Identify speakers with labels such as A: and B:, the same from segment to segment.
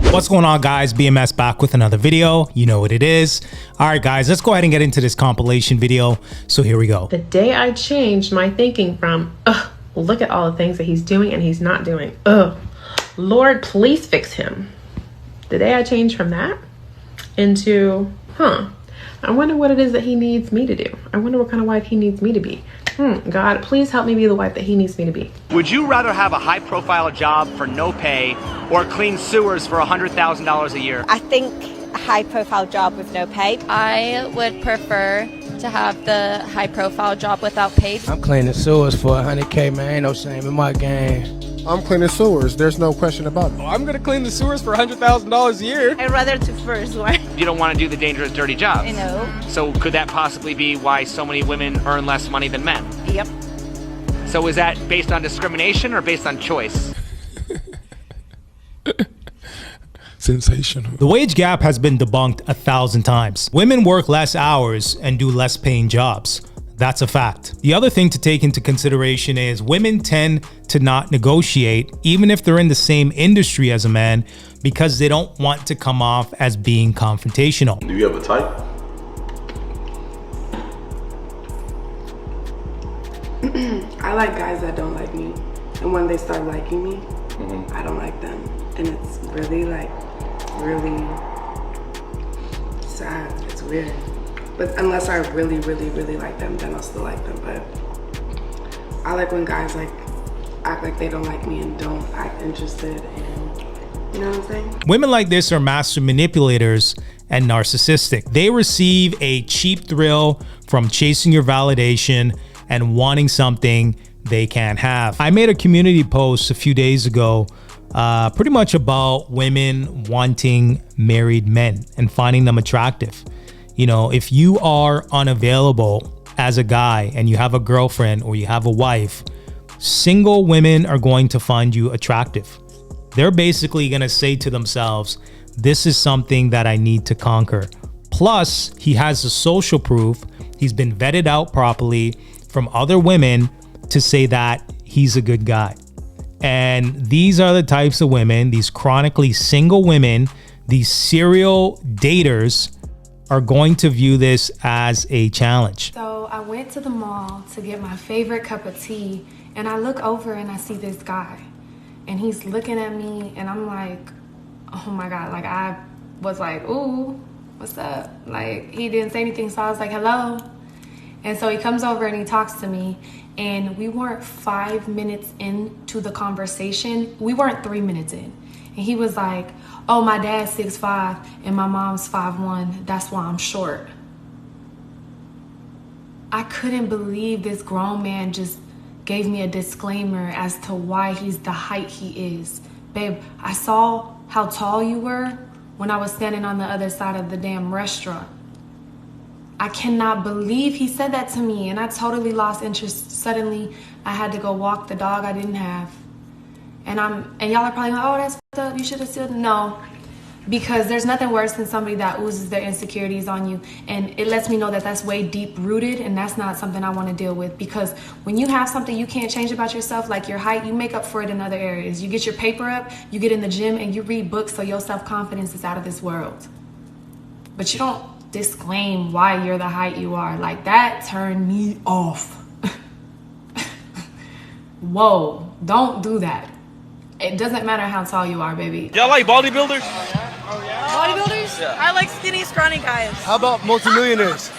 A: What's going on, guys? BMS back with another video. You know what it is. All right, guys, let's go ahead and get into this compilation video. So here we go.
B: The day I changed my thinking from, look at all the things that he's doing and he's not doing. Lord, please fix him. The day I changed from that into, I wonder what it is that he needs me to do. I wonder what kind of wife he needs me to be. God, please help me be the wife that he needs me to be.
C: Would you rather have a high-profile job for no pay or clean sewers for $100,000 a year?
D: I think a high-profile job with no pay.
E: I would prefer to have the high-profile job without pay.
F: I'm cleaning sewers for $100K, man. Ain't no shame in my game.
G: I'm cleaning sewers. There's no question about it.
H: I'm gonna clean the sewers for $100,000 a year.
D: I'd rather the first one.
C: You don't want to do the dangerous, dirty job.
D: I know.
C: So could that possibly be why so many women earn less money than men?
D: Yep.
C: So is that based on discrimination or based on choice?
G: Sensational.
A: The wage gap has been debunked 1,000 times. Women work less hours and do less paying jobs. That's a fact. The other thing to take into consideration is women tend to not negotiate, even if they're in the same industry as a man, because they don't want to come off as being confrontational.
I: Do you have a type?
J: I like guys that don't like me. And when they start liking me, I don't like them. And it's really really sad. It's weird. But unless I really, really, really like them, then I'll still like them. But I like when guys act like they don't like me and don't act interested in, you know what I'm saying?
A: Women like this are master manipulators and narcissistic. They receive a cheap thrill from chasing your validation and wanting something they can't have. I made a community post a few days ago pretty much about women wanting married men and finding them attractive. You know, if you are unavailable as a guy and you have a girlfriend or you have a wife, single women are going to find you attractive. They're basically going to say to themselves, this is something that I need to conquer. Plus, he has the social proof. He's been vetted out properly from other women to say that he's a good guy. And these are the types of women, these chronically single women, these serial daters, are going to view this as a challenge.
K: So I went to the mall to get my favorite cup of tea, and I look over and I see this guy, and he's looking at me, and I'm like, oh my God, like I was like, ooh, what's up? Like he didn't say anything, so I was like, hello. And so he comes over and he talks to me, and we weren't 5 minutes into the conversation. We weren't 3 minutes in. And he was like, oh, my dad's 6'5" and my mom's 5'1". That's why I'm short. I couldn't believe this grown man just gave me a disclaimer as to why he's the height he is. Babe, I saw how tall you were when I was standing on the other side of the damn restaurant. I cannot believe he said that to me, and I totally lost interest. Suddenly, I had to go walk the dog I didn't have. And y'all are probably like, oh, that's fucked up. You should have still, no. Because there's nothing worse than somebody that oozes their insecurities on you. And it lets me know that that's way deep rooted, and that's not something I want to deal with. Because when you have something you can't change about yourself, like your height, you make up for it in other areas. You get your paper up, you get in the gym, and you read books, so your self-confidence is out of this world. But you don't disclaim why you're the height you are. Like, that turned me off. Whoa, don't do that. It doesn't matter how tall you are, baby.
H: Y'all like bodybuilders?
D: Oh yeah. Bodybuilders?
H: Yeah.
D: I like skinny, scrawny guys.
G: How about multimillionaires?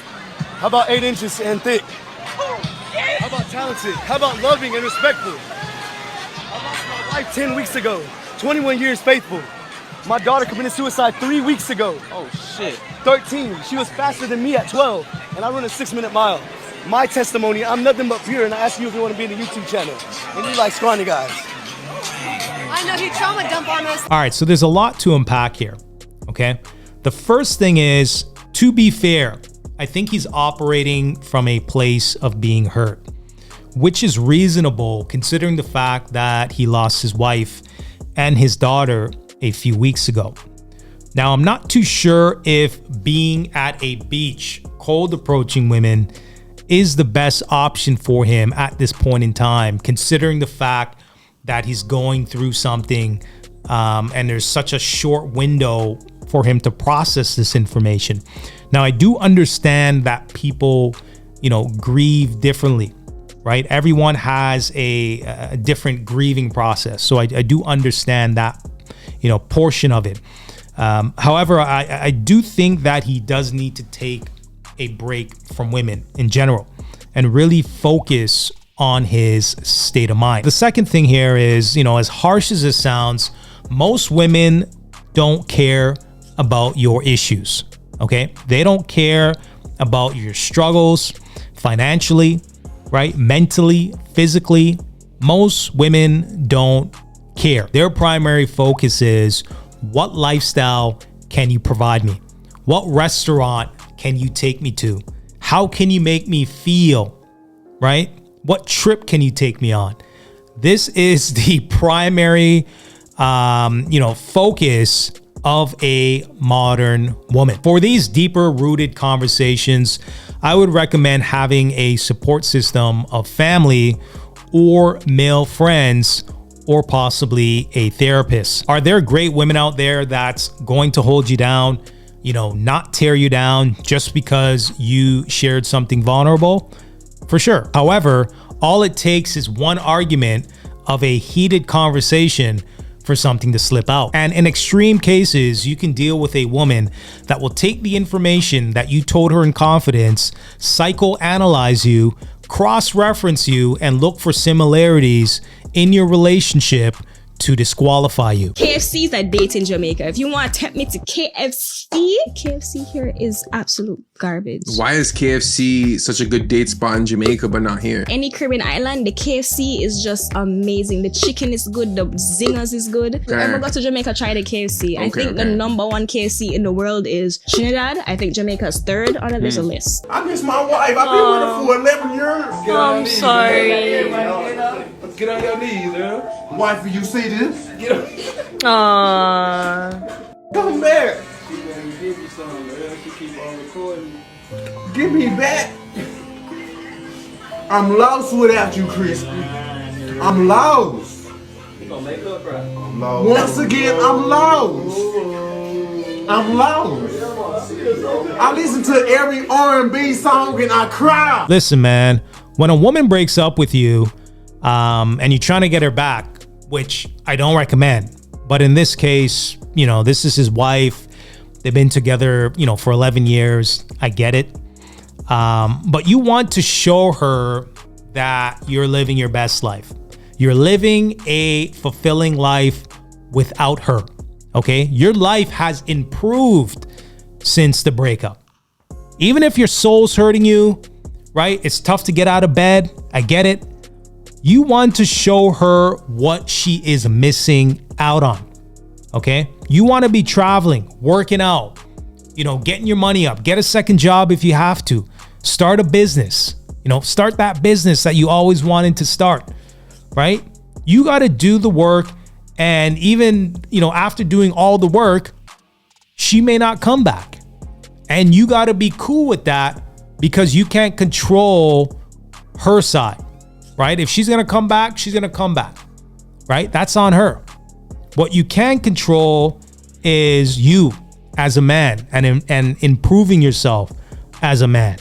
G: How about 8 inches and thick? How about talented? How about loving and respectful? I lost my wife 10 weeks ago. 21 years faithful. My daughter committed suicide 3 weeks ago.
H: Oh shit.
G: 13. She was faster than me at 12, and I run a 6-minute mile. My testimony, I'm nothing but pure, and I ask you if you want to be in the YouTube channel. And you like scrawny guys.
D: I know he trauma dump on us.
A: All right, so there's a lot to unpack here, okay? The first thing is, to be fair, I think he's operating from a place of being hurt, which is reasonable considering the fact that he lost his wife and his daughter a few weeks ago. Now, I'm not too sure if being at a beach, cold approaching women, is the best option for him at this point in time, considering the fact that he's going through something and there's such a short window for him to process this information. Now, I do understand that people, grieve differently, right? Everyone has a different grieving process. So I do understand that, portion of it. However, I do think that he does need to take a break from women in general and really focus on his state of mind. The second thing here is, as harsh as it sounds, most women don't care about your issues, okay? They don't care about your struggles financially, right? Mentally, physically. Most women don't care. Their primary focus is, what lifestyle can you provide me? What restaurant can you take me to? How can you make me feel, right? What trip can you take me on? This is the primary, focus of a modern woman. For these deeper rooted conversations, I would recommend having a support system of family or male friends, or possibly a therapist. Are there great women out there that's going to hold you down, not tear you down just because you shared something vulnerable? For sure. However, all it takes is one argument of a heated conversation for something to slip out. And in extreme cases, you can deal with a woman that will take the information that you told her in confidence, psychoanalyze you, cross-reference you, and look for similarities in your relationship to disqualify you.
I: KFC is a date in Jamaica. If you want to tempt me to KFC here is absolute garbage.
L: Why is KFC such a good date spot in Jamaica but not here?
I: Any Caribbean island, the KFC is just amazing. The chicken is good, the zingers is good. If you ever go to Jamaica, try the KFC. I think the number one KFC in the world is Trinidad. I think Jamaica's third on it. There's a list.
M: I miss my wife. I've been with her for 11 years.
I: I'm sorry.
M: Get on your knees, girl. Wife, you see this? Get on.
I: Aww.
M: Come back. Give me back. I'm lost without you, Chris. I'm lost. Once again, I'm lost. I'm lost. I listen to every R&B song and I cry.
A: Listen, man, when a woman breaks up with you, and you're trying to get her back, which I don't recommend, but in this case, this is his wife. They've been together, for 11 years. I get it. But you want to show her that you're living your best life. You're living a fulfilling life without her. Okay? Your life has improved since the breakup. Even if your soul's hurting you, right? It's tough to get out of bed. I get it. You want to show her what she is missing out on, okay? You want to be traveling, working out, getting your money up, get a second job if you have to, start a business, start that business that you always wanted to start, right? You got to do the work, and even, after doing all the work, she may not come back. And you got to be cool with that because you can't control her side. Right? If she's going to come back, she's going to come back. Right? That's on her. What you can control is you as a man and improving yourself as a man.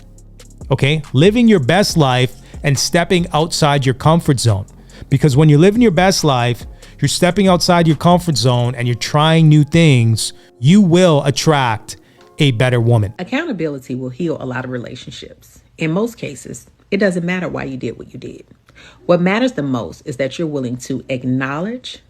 A: Okay? Living your best life and stepping outside your comfort zone. Because when you're living your best life, you're stepping outside your comfort zone and you're trying new things, you will attract a better woman.
N: Accountability will heal a lot of relationships. In most cases, it doesn't matter why you did what you did. What matters the most is that you're willing to acknowledge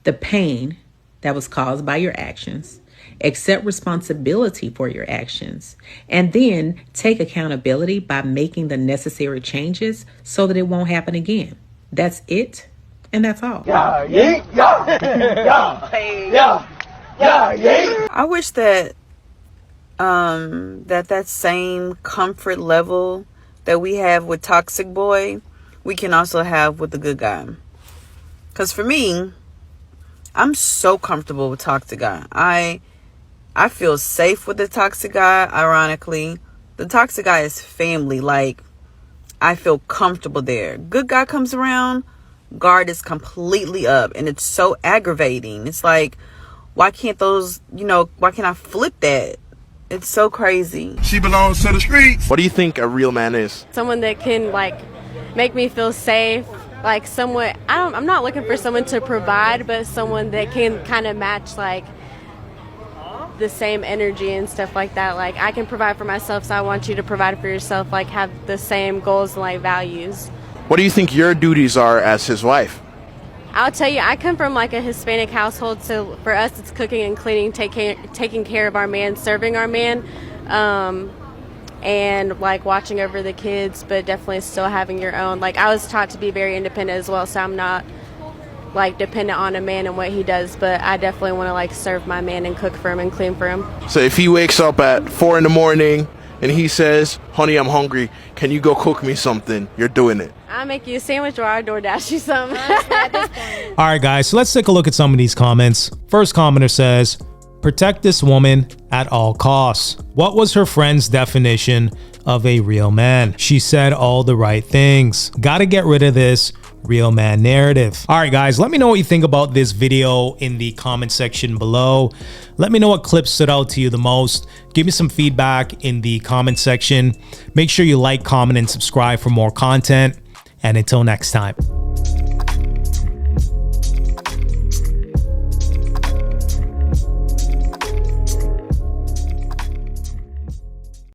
N: the pain that was caused by your actions, accept responsibility for your actions, and then take accountability by making the necessary changes so that it won't happen again. That's it, and that's all.
O: I wish that that same comfort level that we have with Toxic Boy, we can also have with the good guy. Because for me, I'm so comfortable with Toxic Guy. I feel safe with the Toxic Guy, ironically. The Toxic Guy is family. Like, I feel comfortable there. Good guy comes around, guard is completely up, and it's so aggravating. It's like, why can't those, why can't I flip that? It's so crazy.
M: She belongs to the streets.
H: What do you think a real man is?
D: Someone that can like make me feel safe, like someone, I'm not looking for someone to provide, but someone that can kind of match like the same energy and stuff like that. Like, I can provide for myself, so I want you to provide for yourself, like have the same goals and like values.
H: What do you think your duties are as his wife?
D: I'll tell you, I come from like a Hispanic household, so for us it's cooking and cleaning, taking care of our man, serving our man, and like watching over the kids, but definitely still having your own. Like, I was taught to be very independent as well, so I'm not like dependent on a man and what he does, but I definitely want to like serve my man and cook for him and clean for him.
H: So if he wakes up at 4 a.m. and he says, honey, I'm hungry, can you go cook me something? You're doing it.
D: I'll make you a sandwich or I'll DoorDash you something.
A: All right, guys, so let's take a look at some of these comments. First commenter says, protect this woman at all costs. What was her friend's definition of a real man? She said all the right things. Gotta get rid of this real man narrative. All right, guys, let me know what you think about this video in the comment section below. Let me know what clips stood out to you the most. Give me some feedback in the comment section. Make sure you like, comment, and subscribe for more content. And until next time.